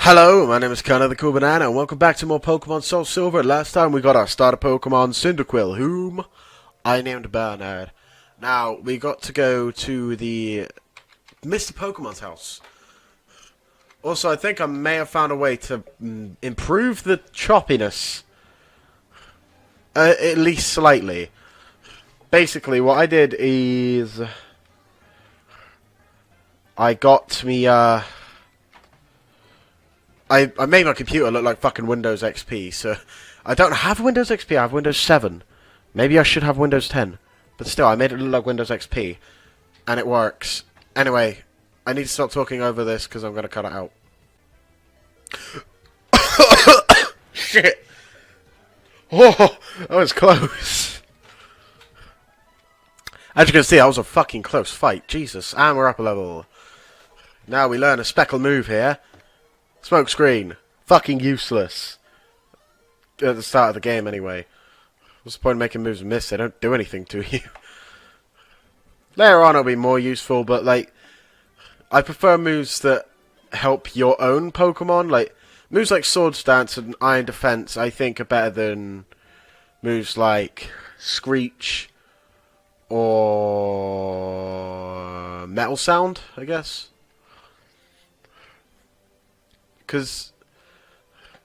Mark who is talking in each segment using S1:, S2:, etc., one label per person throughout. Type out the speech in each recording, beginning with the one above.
S1: Hello, my name is Connor the Cool Banana, and welcome back to more Pokemon Soul Silver. Last time we got our starter Pokemon, Cyndaquil, whom I named Bernard. Now, we got to go to the Mr. Pokemon's house. Also, I think I may have found a way to improve the choppiness. At least slightly. Basically, what I did is I got me, I made my computer look like fucking Windows XP, so I don't have Windows XP, I have Windows 7. Maybe I should have Windows 10. But still, I made it look like Windows XP, and it works. Anyway, I need to stop talking over this, because I'm going to cut it out. Shit! Oh, that was close. As you can see, that was a fucking close fight. Jesus, and we're up a level. Now we learn a speckle move here. Smoke screen. Fucking useless. At the start of the game, anyway. What's the point of making moves miss? They don't do anything to you. Later on, it'll be more useful, but, like, I prefer moves that help your own Pokemon. Like, moves like Sword Stance and Iron Defense, I think, are better than moves like Screech or Metal Sound, I guess. Because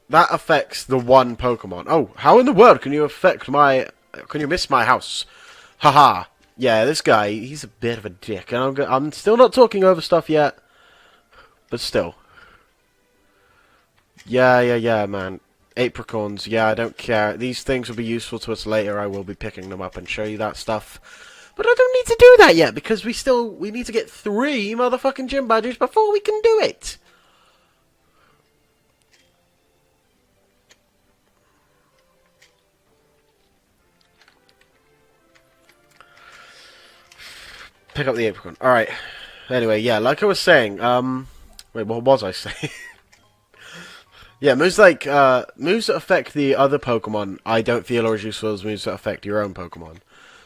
S1: that affects the one Pokemon. Oh, how in the world can you can you miss my house? Haha. Yeah, this guy, he's a bit of a dick. And I'm still not talking over stuff yet. But still. Yeah, man. Apricorns, yeah, I don't care. These things will be useful to us later. I will be picking them up and show you that stuff. But I don't need to do that yet, because we need to get 3 motherfucking gym badges before we can do it. Pick up the Apricorn. Alright. Anyway, yeah, like I was saying, wait, what was I saying? Yeah, moves that affect the other Pokemon, I don't feel are as useful as moves that affect your own Pokemon.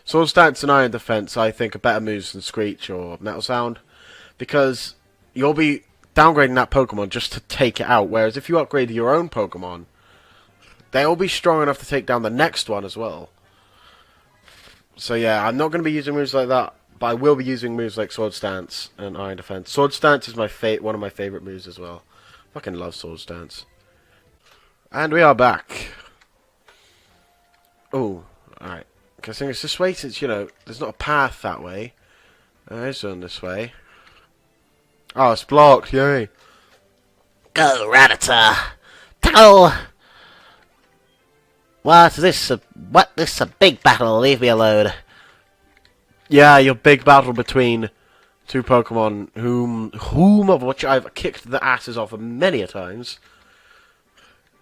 S1: Sword Stance and Iron Defense, I think, are better moves than Screech or Metal Sound, because you'll be downgrading that Pokemon just to take it out, whereas if you upgrade your own Pokemon, they'll be strong enough to take down the next one as well. So yeah, I'm not going to be using moves like that. But I will be using moves like Sword Stance and Iron Defense. Sword Stance is one of my favourite moves as well. Fucking love Sword Stance. And we are back. Oh, alright. I think it's this way since, you know, there's not a path that way. There is one this way. Oh, it's blocked, yay.
S2: Go, Rattata! Go! What is this? This is a big battle, leave me alone.
S1: Yeah, your big battle between 2 Pokemon whom of which I've kicked the asses off many a times.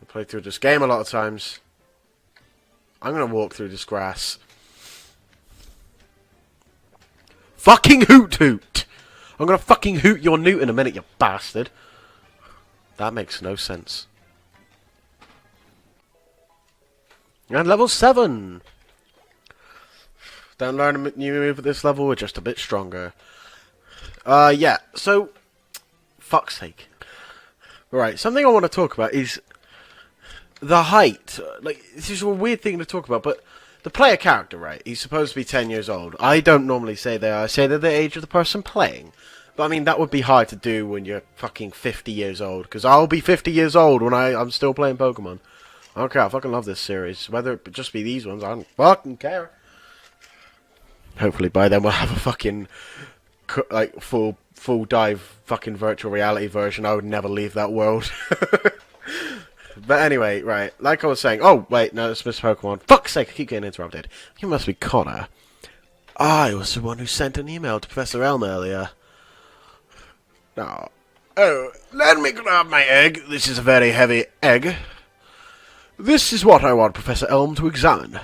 S1: I played through this game a lot of times. I'm gonna walk through this grass. Fucking Hoot Hoot! I'm gonna fucking hoot your newt in a minute, you bastard. That makes no sense. And level 7! Don't learn a new move at this level, we're just a bit stronger. Yeah, so, fuck's sake. Right, something I want to talk about is the height. Like, this is a weird thing to talk about, but the player character, right, he's supposed to be 10 years old. I don't normally say they are, I say they're the age of the person playing. But I mean, that would be hard to do when you're fucking 50 years old, because I'll be 50 years old when I'm still playing Pokemon. I don't care, I fucking love this series. Whether it just be these ones, I don't fucking care. Hopefully by then we'll have a fucking, like, full dive fucking virtual reality version. I would never leave that world. But anyway, right, like I was saying. Oh, wait, no, it's Mr. Pokemon. Fuck's sake, I keep getting interrupted. You must be Connor. I was the one who sent an email to Professor Elm earlier. Oh, let me grab my egg. This is a very heavy egg. This is what I want Professor Elm to examine.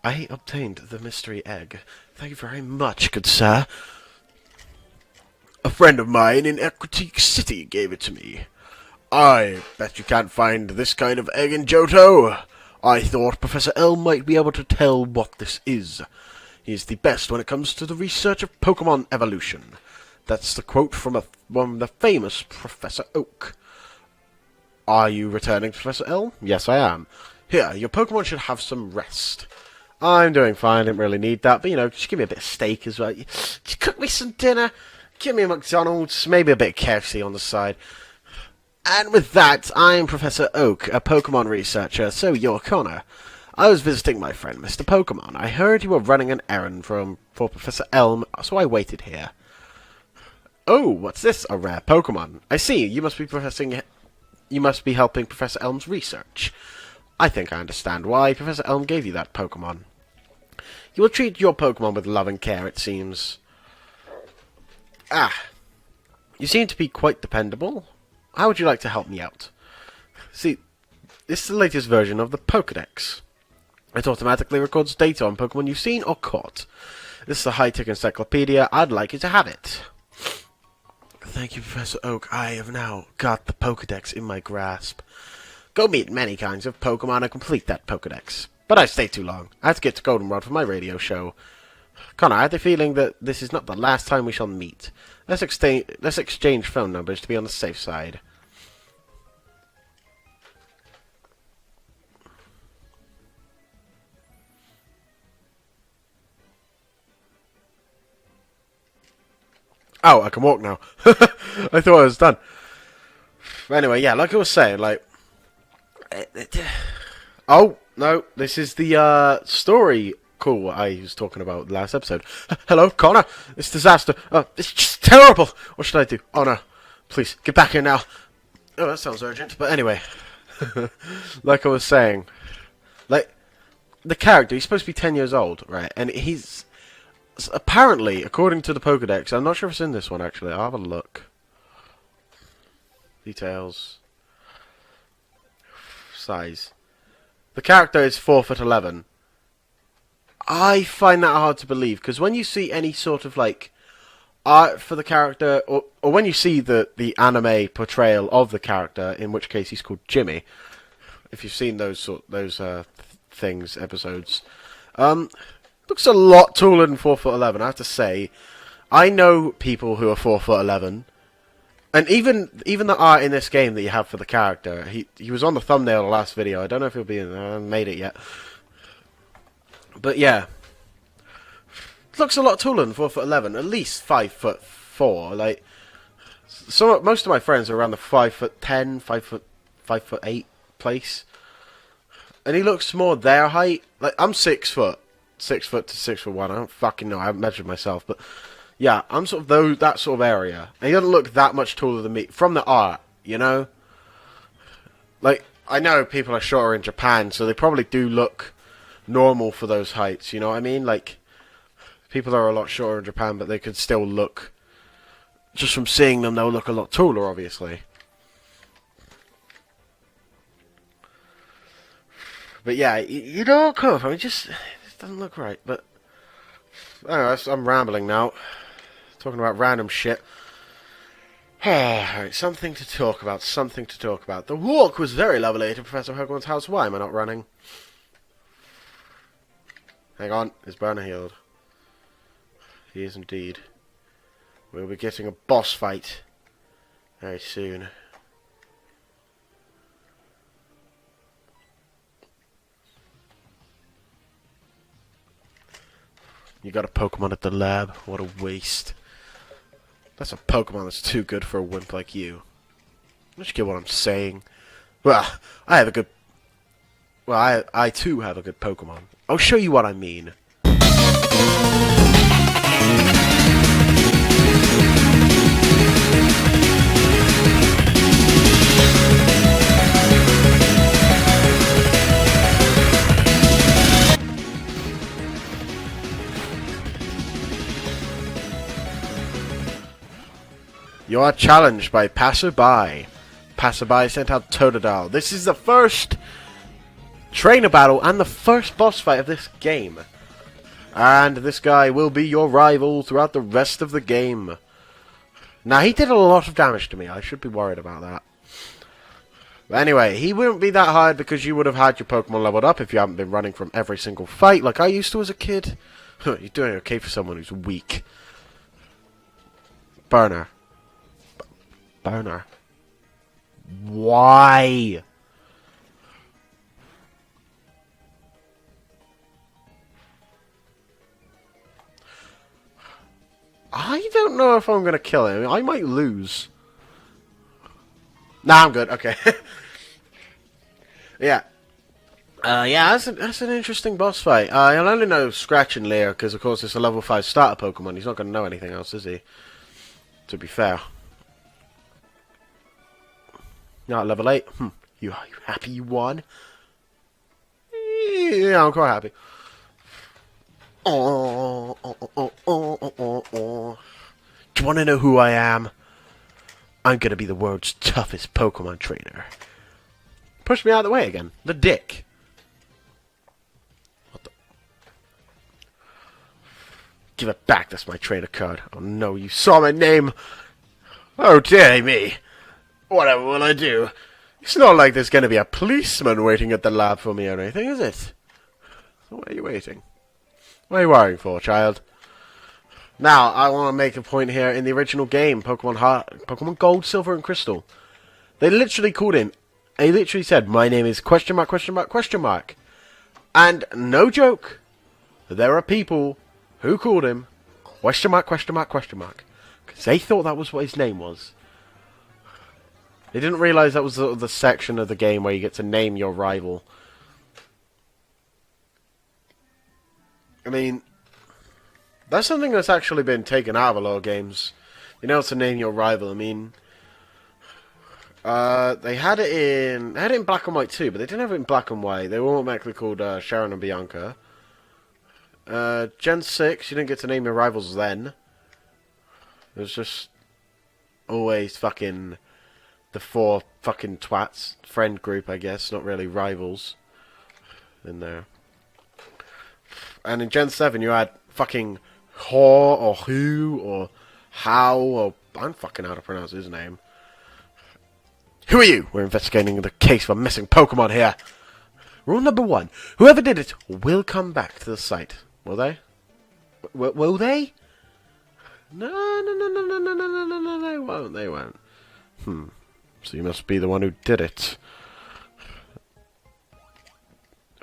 S1: I obtained the mystery egg. Thank you very much, good sir. A friend of mine in Equitique City gave it to me. I bet you can't find this kind of egg in Johto. I thought Professor Elm might be able to tell what this is. He is the best when it comes to the research of Pokemon evolution. That's the quote from the famous Professor Oak. Are you returning to Professor Elm? Yes, I am. Here, your Pokemon should have some rest. I'm doing fine, didn't really need that, but you know, just give me a bit of steak as well. Just cook me some dinner, give me a McDonald's, maybe a bit of KFC on the side. And with that, I'm Professor Oak, a Pokemon researcher, so you're Connor. I was visiting my friend Mr. Pokemon. I heard you were running an errand for Professor Elm, so I waited here. Oh, what's this? A rare Pokemon. I see, you must be helping Professor Elm's research. I think I understand why Professor Elm gave you that Pokemon. You will treat your Pokemon with love and care, it seems. You seem to be quite dependable. How would you like to help me out? See, this is the latest version of the Pokédex. It automatically records data on Pokemon you've seen or caught. This is a high-tech encyclopedia. I'd like you to have it. Thank you, Professor Oak. I have now got the Pokédex in my grasp. Go meet many kinds of Pokemon and complete that Pokédex. But I stay too long. I have to get to Goldenrod for my radio show. Connor, I have the feeling that this is not the last time we shall meet. Let's exchange phone numbers to be on the safe side. Oh, I can walk now. I thought I was done. Anyway, yeah, like I was saying, like... Oh, no, this is the story call I was talking about last episode. Hello, Connor. It's disaster. It's just terrible. What should I do? Oh, no. Please, get back here now. Oh, that sounds urgent. But anyway, like I was saying, like, the character, he's supposed to be 10 years old, right? And he's... Apparently, according to the Pokédex, I'm not sure if it's in this one, actually. I'll have a look. Details. Size. The character is 4'11". I find that hard to believe, because when you see any sort of, like, art for the character, or when you see the anime portrayal of the character, in which case he's called Jimmy, if you've seen those episodes, looks a lot taller than 4'11", I have to say. I know people who are 4'11", and even the art in this game that you have for the character, he was on the thumbnail of the last video. I don't know if he'll be in there. I haven't made it yet. But yeah. Looks a lot taller than 4'11", at least 5'4". Like, most of my friends are around the 5'10", 5'8" place. And he looks more their height. Like, I'm 6 foot. 6 foot to 6'1". I don't fucking know. I haven't measured myself, but yeah, I'm sort of that sort of area. And he doesn't look that much taller than me from the art, you know. Like, I know people are shorter in Japan, so they probably do look normal for those heights. You know what I mean? Like, people are a lot shorter in Japan, but they could still look. Just from seeing them, they'll look a lot taller, obviously. But yeah, you know, cool. I mean, just. Doesn't look right, but anyway, I'm rambling now, talking about random shit. Alright, something to talk about. The walk was very lovely to Professor Pokemon's house. Why am I not running? Hang on, is Burner healed? He is indeed. We'll be getting a boss fight very soon. You got a Pokemon at the lab. What a waste. That's a Pokemon that's too good for a wimp like you. Don't you get what I'm saying? Well, I too have a good Pokemon. I'll show you what I mean. You are challenged by Passerby. Passerby sent out Totodile. This is the first trainer battle and the first boss fight of this game. And this guy will be your rival throughout the rest of the game. Now, he did a lot of damage to me. I should be worried about that. But anyway, he wouldn't be that hard because you would have had your Pokemon leveled up if you haven't been running from every single fight like I used to as a kid. You're doing okay for someone who's weak. Burner. Why? I don't know if I'm going to kill him. I might lose. Nah, I'm good. Okay. Yeah. Yeah, that's an interesting boss fight. He'll only know Scratch and Leer because, of course, it's a level 5 starter Pokemon. He's not going to know anything else, is he? To be fair. Not level 8. You happy you won? Yeah, I'm quite happy. Oh. Do you want to know who I am? I'm going to be the world's toughest Pokemon trainer. Push me out of the way again. The dick. What the? Give it back. That's my trainer card. Oh no, you saw my name. Oh dear me. Whatever will I do? It's not like there's going to be a policeman waiting at the lab for me or anything, is it? So why are you waiting? What are you worrying for, child? Now, I want to make a point here. In the original game, Pokemon Gold, Silver, and Crystal, they literally called him. He literally said, "My name is question mark, question mark, question mark." And no joke, there are people who called him question mark, question mark, question mark. Because they thought that was what his name was. They didn't realise that was the section of the game where you get to name your rival. I mean, that's something that's actually been taken out of a lot of games. You know, to name your rival. I mean, they had it in Black and White too, but they didn't have it in Black and White. They were automatically called Sharon and Bianca. Gen 6, you didn't get to name your rivals then. It was just always fucking the 4 fucking twats. Friend group, I guess, not really rivals in there. And in Gen 7, you had fucking Haw or Who or How or... I'm fucking how to pronounce his name. Who are you? We're investigating the case for missing Pokemon here. Rule number 1. Whoever did it will come back to the site. Will they? Will they? No, they won't. They won't. So you must be the one who did it.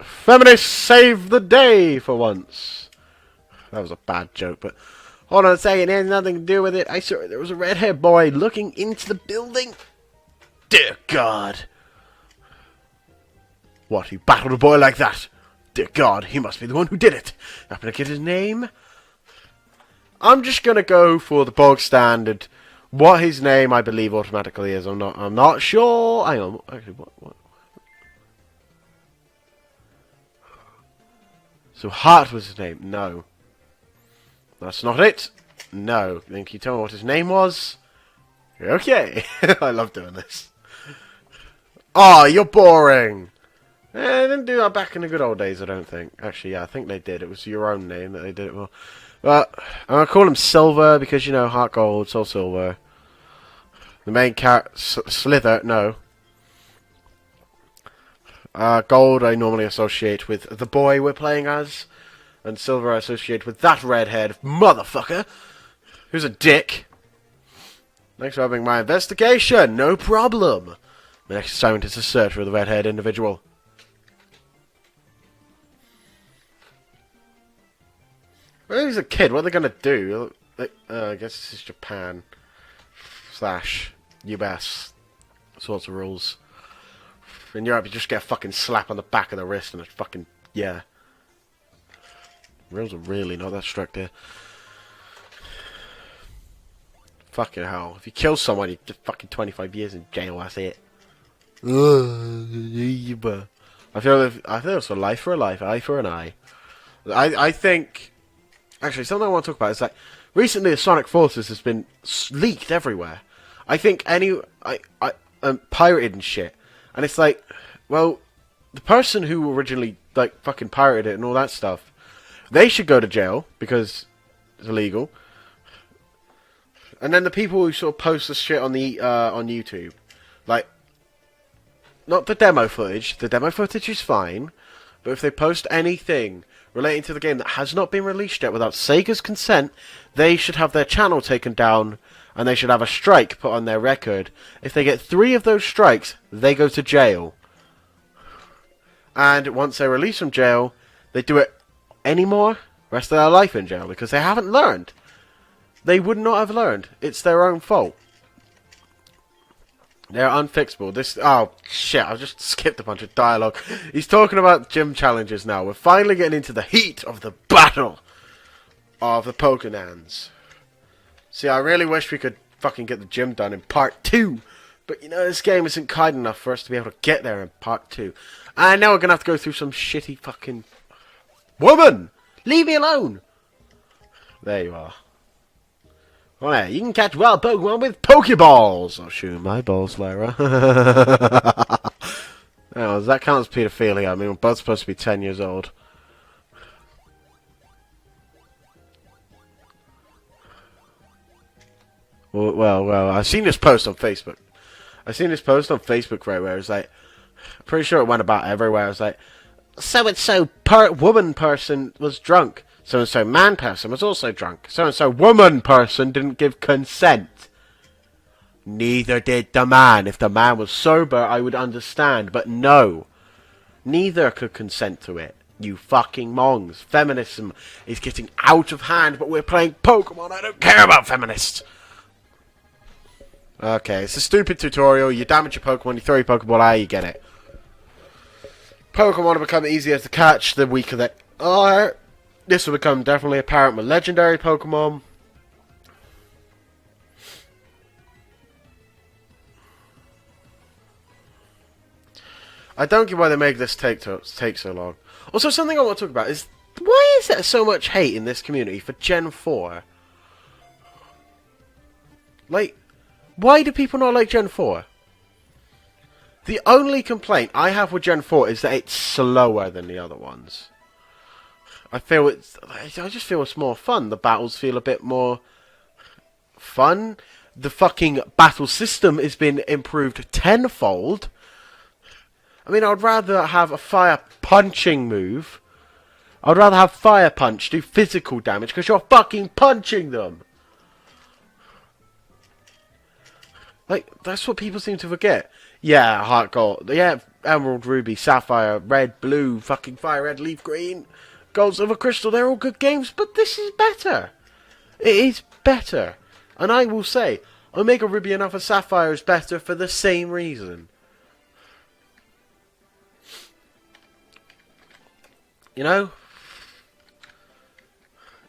S1: Feminists save the day for once. That was a bad joke, but hold on a second. It has nothing to do with it. I saw there was a red-haired boy looking into the building. Dear God. What, you battled a boy like that? Dear God, he must be the one who did it. Happen to get his name? I'm just gonna go for the bog standard. What his name, I believe, automatically is. I'm not sure. Hang on. Actually, what? So Hart was his name? No. That's not it. No. Then can you tell me what his name was? Okay. I love doing this. Oh, you're boring. They didn't do that back in the good old days, I don't think. Actually, yeah, I think they did. It was your own name that they did it for. But I'm going to call him Silver because, you know, Heart Gold, Soul Silver. The main character, Slither, no. Gold I normally associate with the boy we're playing as. And Silver I associate with that redhead motherfucker who's a dick. Thanks for having my investigation. No problem. My next assignment is to search for the redhead individual. Well, he's a kid. What are they going to do? I guess this is Japan. / US. Sorts of rules. In Europe, you just get a fucking slap on the back of the wrist and it's fucking... Yeah. Rules are really not that strict here. Fucking hell. If you kill someone, you get fucking 25 years in jail, that's it. I feel it's a life for a life, eye for an eye. I think... Actually, something I want to talk about is that recently the Sonic Forces has been leaked everywhere. I think pirated and shit. And it's like, well, the person who originally, like, fucking pirated it and all that stuff, they should go to jail because it's illegal. And then the people who sort of post this shit on the on YouTube, like, not the demo footage. The demo footage is fine, but if they post anything relating to the game that has not been released yet without Sega's consent, they should have their channel taken down and they should have a strike put on their record. If they get 3 of those strikes, they go to jail. And once they're released from jail, they do it anymore rest of their life in jail because they haven't learned. They would not have learned. It's their own fault. They're unfixable. Oh, shit, I just skipped a bunch of dialogue. He's talking about gym challenges now. We're finally getting into the heat of the battle of the Pokénans. See, I really wish we could fucking get the gym done in part 2. But, you know, this game isn't kind enough for us to be able to get there in part 2. And now we're going to have to go through some shitty fucking... Woman! Leave me alone! There you are. Oh yeah, you can catch wild Pokemon with Pokeballs! I'll shoot my balls, Lara. Oh, does that count as pedophilia? I mean, we're both supposed to be 10 years old. Well, I've seen this post on Facebook. Right, where it's like, I'm pretty sure it went about everywhere. It's like, so-and-so woman person was drunk. So-and-so man person was also drunk. So-and-so woman person didn't give consent. Neither did the man. If the man was sober, I would understand. But no. Neither could consent to it. You fucking mongs. Feminism is getting out of hand, but we're playing Pokemon. I don't care about feminists. Okay, it's a stupid tutorial. You damage your Pokemon, you throw your Pokeball out, you get it. Pokemon will become easier to catch the weaker they are. This will become definitely apparent with legendary Pokemon. I don't get why they make this take so long. Also, something I want to talk about is, why is there so much hate in this community for Gen 4? Like, why do people not like Gen 4? The only complaint I have with Gen 4 is that it's slower than the other ones. I just feel it's more fun. The battles feel a bit more fun. The fucking battle system has been improved tenfold. I mean, I'd rather have a fire punching move. I'd rather have fire punch do physical damage because you're fucking punching them. Like, that's what people seem to forget. Yeah, Heart Gold. Yeah, Emerald, Ruby, Sapphire, Red, Blue, fucking Fire Red, Leaf Green, Gold, Silver, Crystal. They're all good games, but this is better. It is better. And I will say, Omega Ruby and Alpha Sapphire is better for the same reason. You know?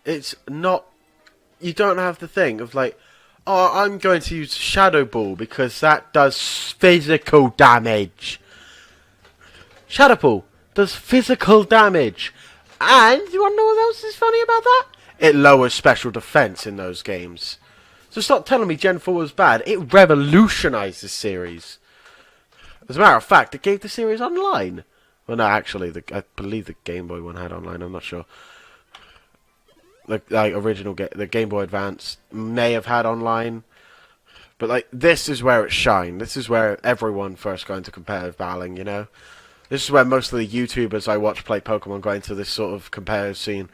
S1: It's not... You don't have the thing of like, oh, I'm going to use Shadow Ball because that does physical damage. Shadow Ball does physical damage. And, you want to know what else is funny about that? It lowers special defense in those games. So stop telling me Gen 4 was bad. It revolutionized the series. As a matter of fact, it gave the series online. Well, no, actually, I believe the Game Boy one had online. I'm not sure. The original, the Game Boy Advance may have had online. But, like, this is where it shined. This is where everyone first got into competitive battling, you know? This is where most of the YouTubers I watch play Pokemon got into this sort of competitive scene.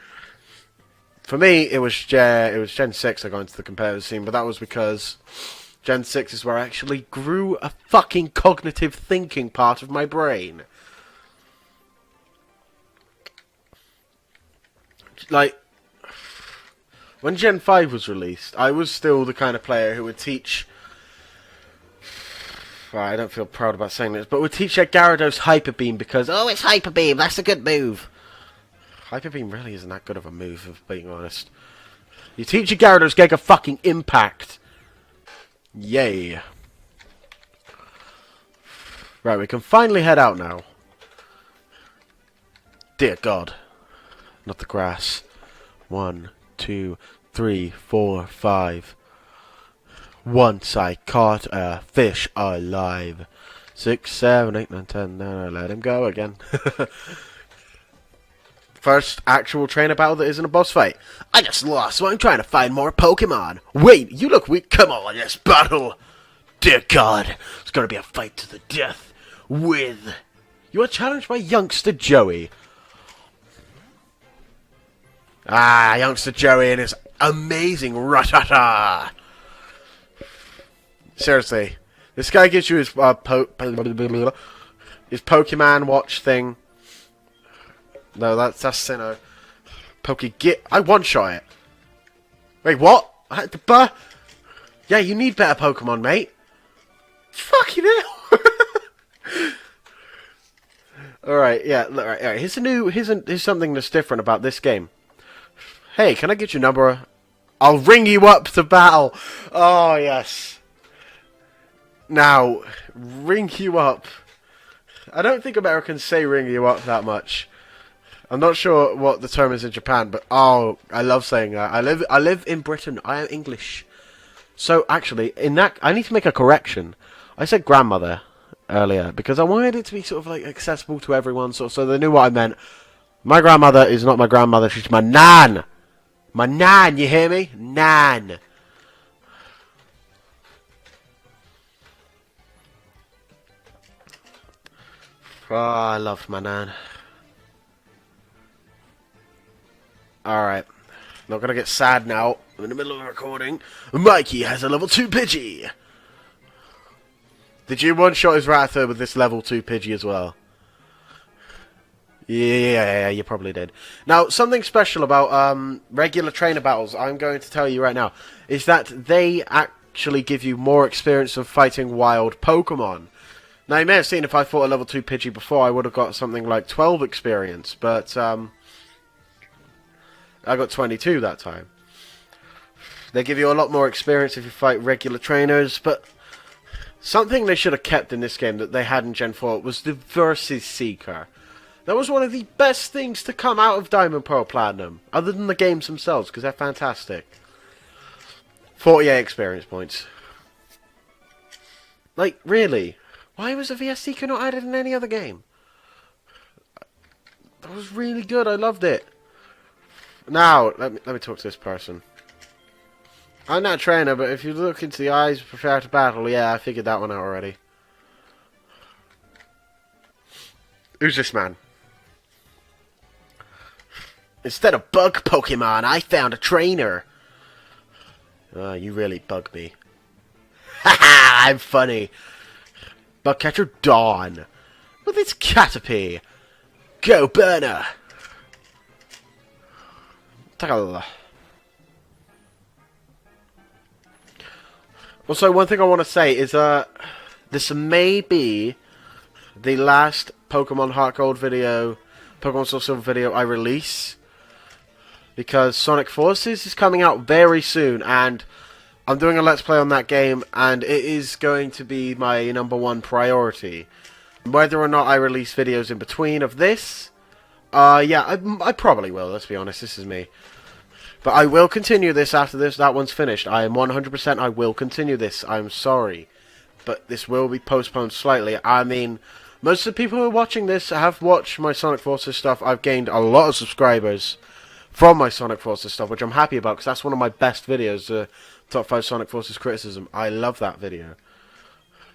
S1: For me, it was Gen 6 I got into the competitive scene, but that was because Gen 6 is where I actually grew a fucking cognitive thinking part of my brain. Like, when Gen 5 was released, I was still the kind of player who would teach... Well, I don't feel proud about saying this, but would teach their Gyarados Hyper Beam because, oh, it's Hyper Beam, that's a good move. Hyper Beam really isn't that good of a move, if being honest. You teach your Gyarados Giga fucking Impact. Yay. Right, we can finally head out now. Dear God. Not the grass. 1, 2, 3, 4, 5. Once I caught a fish alive. 6, 7, 8, 9, 10. No, let him go again. First actual trainer battle that isn't a boss fight. I just lost, so I'm trying to find more Pokemon. Wait, you look weak. Come on, let's battle. Dear God, it's gonna be a fight to the death with... You are challenged by youngster Joey. Ah, youngster Joey and his amazing Ratata. Seriously. This guy gives you his his Pokemon Watch thing. No, that's Sinnoh. I one-shot it. Wait, what? Yeah, you need better Pokemon, mate. Fucking hell. Alright, yeah, alright. Here's something that's different about this game. Hey, can I get your number? I'll ring you up to battle. Oh, yes. Now, ring you up. I don't think Americans say ring you up that much. I'm not sure what the term is in Japan, but oh, I love saying that. I live in Britain. I am English. So actually, I need to make a correction. I said grandmother earlier because I wanted it to be sort of like accessible to everyone, so they knew what I meant. My grandmother is not my grandmother. She's my nan. My nan. You hear me? Nan. Oh, I love my nan. Alright. Not gonna get sad now. I'm in the middle of a recording. Mikey has a level 2 Pidgey. Did you one-shot his Rattata with this level 2 Pidgey as well? Yeah, you probably did. Now, something special about regular trainer battles, I'm going to tell you right now, is that they actually give you more experience of fighting wild Pokemon. Now, you may have seen if I fought a level 2 Pidgey before, I would have got something like 12 experience, but I got 22 that time. They give you a lot more experience if you fight regular trainers, but something they should have kept in this game that they had in Gen 4 was the Versus Seeker. That was one of the best things to come out of Diamond, Pearl, Platinum, other than the games themselves, because they're fantastic. 48 experience points. Like, really? Why was the VS Seeker not added in any other game? That was really good, I loved it. Now, let me talk to this person. I'm not a trainer, but if you look into the eyes, prepare to battle, yeah, I figured that one out already. Who's this man? Instead of bug Pokemon, I found a trainer. Oh, you really bug me. Haha, I'm funny. Bugcatcher Dawn. With its Caterpie. Go, Burner. Also, one thing I want to say is this may be the last Pokemon Heart Gold video, Pokemon Soul Silver video I release, because Sonic Forces is coming out very soon, and I'm doing a Let's Play on that game, and it is going to be my #1 priority. Whether or not I release videos in between of this, yeah, I probably will, let's be honest, this is me. But I will continue this after that one's finished. I am 100%, I will continue this. I'm sorry. But this will be postponed slightly. I mean, most of the people who are watching this have watched my Sonic Forces stuff. I've gained a lot of subscribers from my Sonic Forces stuff, which I'm happy about, because that's one of my best videos, Top 5 Sonic Forces Criticism. I love that video.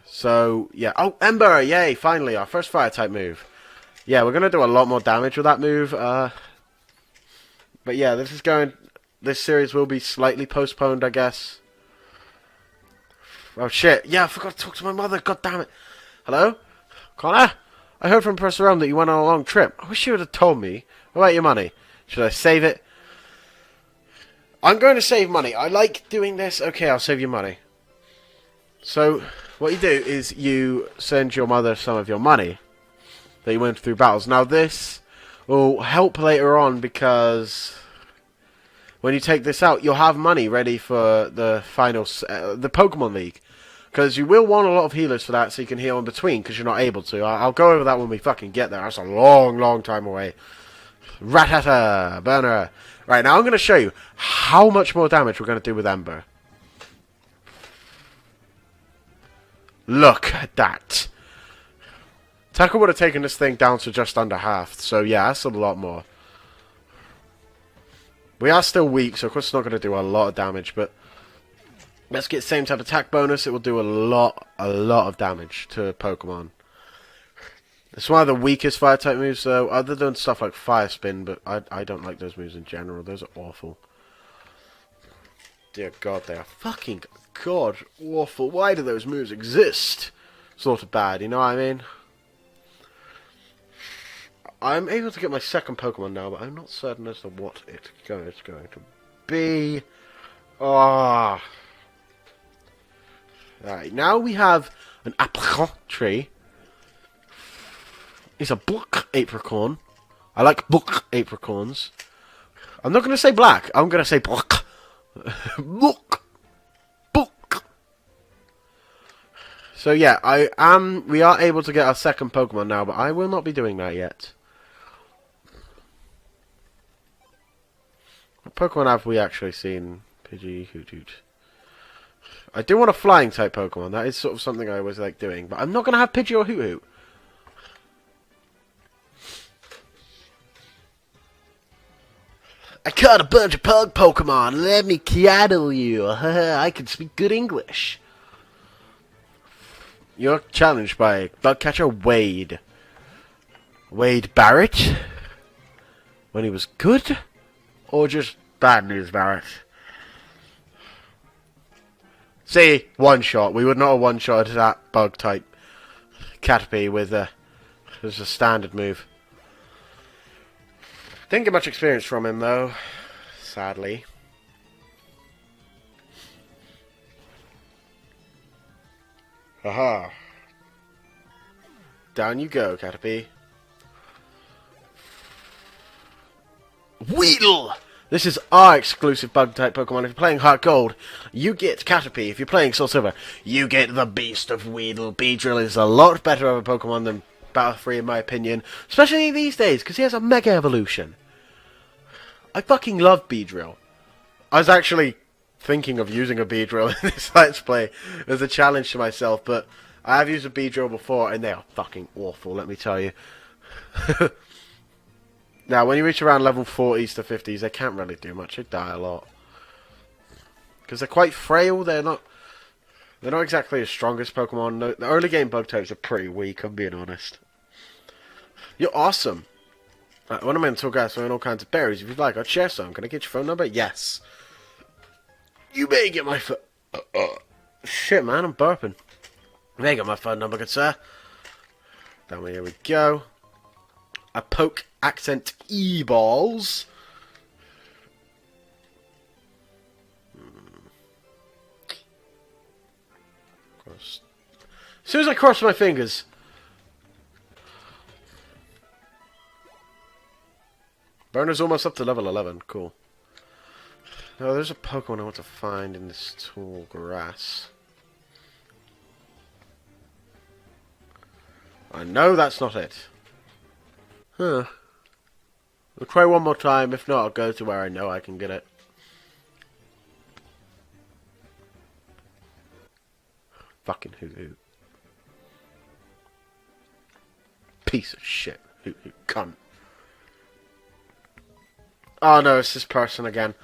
S1: So, yeah. Oh, Ember! Yay! Finally, our first Fire-type move. Yeah, we're going to do a lot more damage with that move. But yeah, this series will be slightly postponed, I guess. Oh shit, yeah, I forgot to talk to my mother, god damn it. Hello? Connor? I heard from Professor Realm that you went on a long trip. I wish you would have told me. What about your money? Should I save it? I'm going to save money. I like doing this. Okay, I'll save you money. So, what you do is you send your mother some of your money that you went through battles. Now this will help later on, because when you take this out, you'll have money ready for the final, the Pokemon League. Because you will want a lot of healers for that, so you can heal in between, because you're not able to. I'll go over that when we fucking get there. That's a long, long time away. Rattata, Burner. Right, now I'm going to show you how much more damage we're going to do with Ember. Look at that. Tackle would have taken this thing down to just under half, so yeah, that's a lot more. We are still weak, so of course it's not going to do a lot of damage, but let's get same type attack bonus. It will do a lot of damage to Pokemon. It's one of the weakest Fire-type moves, though, other than stuff like Fire Spin, but I don't like those moves in general. Those are awful. dear God, they are fucking god awful. Why do those moves exist? Sort of bad, you know what I mean? I'm able to get my second Pokemon now, but I'm not certain as to what it's going to be. Ah. Alright, now we have an apricot tree. It's a black apricot. I like black apricorns. I'm not going to say black. I'm going to say black. Black. Black. So yeah, we are able to get our second Pokemon now, but I will not be doing that yet. What Pokemon have we actually seen? Pidgey, Hoothoot. I do want a flying type Pokemon. That is sort of something I always like doing, but I'm not going to have Pidgey or Hoothoot. I caught a bunch of pug Pokemon. Let me cattle you. I can speak good English. You're challenged by Bugcatcher Wade. Wade Barrett? When he was good? Or just bad news Barrett? See, one shot. We would not have one shot that bug type Caterpie with as a standard move. Didn't get much experience from him though, sadly. Haha. Down you go, Caterpie. Weedle! This is our exclusive bug-type Pokemon. If you're playing Heart Gold, you get Caterpie. If you're playing Soul Silver, you get the Beast of Weedle. Beedrill is a lot better of a Pokemon than Battle in my opinion. Especially these days, because he has a Mega Evolution. I fucking love Beedrill. I was actually thinking of using a Beedrill in this Let's Play as a challenge to myself, but I have used a Beedrill before, and they are fucking awful, let me tell you. Now, when you reach around level 40s to 50s, they can't really do much. They die a lot. Because they're quite frail, they're not exactly as strong as Pokemon. The early game bug types are pretty weak, I'm being honest. You're awesome. When I'm in Tallgrass and all kinds of berries, if you'd like, I'd share some. Can I get your phone number? Yes. You may get my phone... Shit, man, I'm burping. You may get my phone number, good sir. Down here we go. A Poke Accent E-Balls. As soon as I cross my fingers... Burner's almost up to level 11. Cool. Now, there's a Pokemon I want to find in this tall grass. I know that's not it. Huh. I'll try one more time. If not, I'll go to where I know I can get it. Fucking Hoothoot. Piece of shit. Hoothoot cunt. Oh no, it's this person again.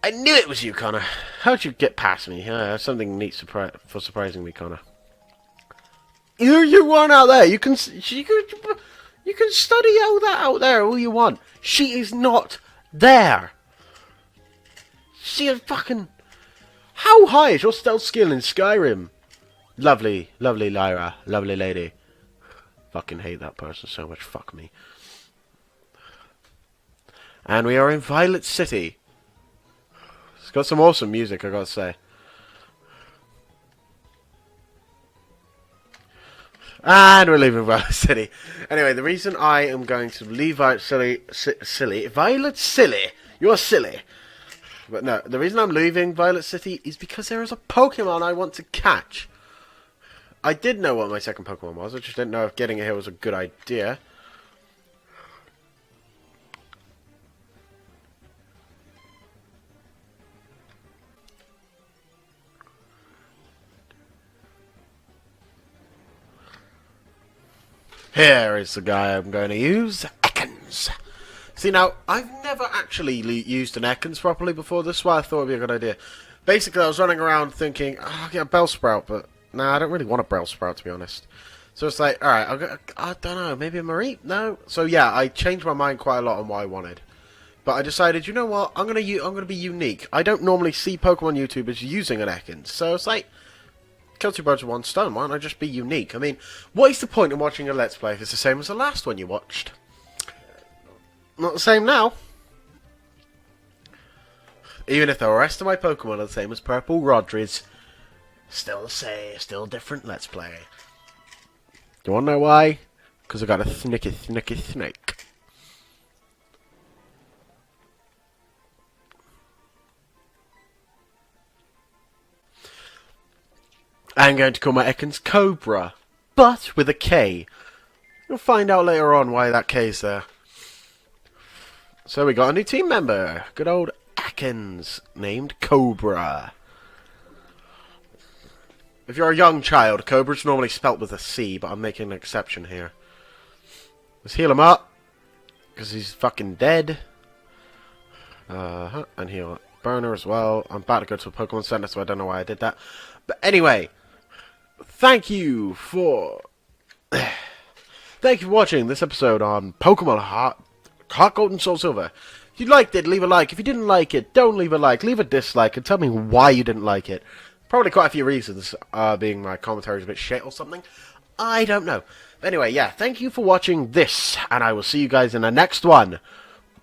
S1: I knew it was you, Connor. How'd you get past me? Something neat for surprising me, Connor. You weren't out there. You can study all that out there all you want. She is not there. She is fucking... How high is your stealth skill in Skyrim? Lovely, lovely Lyra. Lovely lady. Fucking hate that person so much. Fuck me. And we are in Violet City. It's got some awesome music, I gotta say. And we're leaving Violet City. Anyway, the reason I am going to leave Violet City... Violet City? You're silly. But no, the reason I'm leaving Violet City is because there is a Pokemon I want to catch. I did know what my second Pokemon was, I just didn't know if getting it here was a good idea. Here is the guy I'm going to use, Ekans. See, now, I've never actually used an Ekans properly before. This is why I thought it would be a good idea. Basically, I was running around thinking, oh, I'll get a Bellsprout, but nah, I don't really want a Bellsprout, to be honest. So it's like, alright, I don't know, maybe a Mareep? No? So yeah, I changed my mind quite a lot on what I wanted. But I decided, you know what? I'm gonna be unique. I don't normally see Pokemon YouTubers using an Ekans, so it's like kill two birds with one stone. Why don't I just be unique? I mean, what is the point in watching a Let's Play if it's the same as the last one you watched? Not the same now. Even if the rest of my Pokemon are the same as Purple Rodri's, still the same, still different Let's Play. Do you want to know why? Because I got a snicky snake. I'm going to call my Ekans Cobra, but with a K. You'll find out later on why that K is there. So we got a new team member. Good old Ekans, named Cobra. If you're a young child, Cobra's normally spelt with a C, but I'm making an exception here. Let's heal him up, because he's fucking dead. And heal Burner as well. I'm about to go to a Pokemon Center, so I don't know why I did that. But anyway, thank you for watching this episode on Pokemon Heart Gold and Soul Silver. If you liked it, leave a like. If you didn't like it, don't leave a like. Leave a dislike and tell me why you didn't like it. Probably quite a few reasons, being my commentary is a bit shit or something. I don't know. But anyway, yeah, thank you for watching this, and I will see you guys in the next one,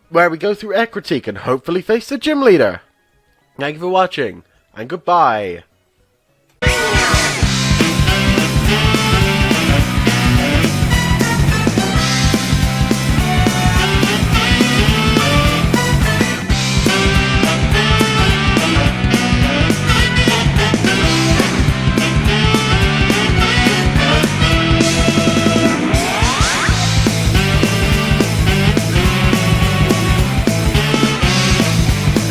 S1: where we go through Air Critique and hopefully face the gym leader. Thank you for watching, and goodbye.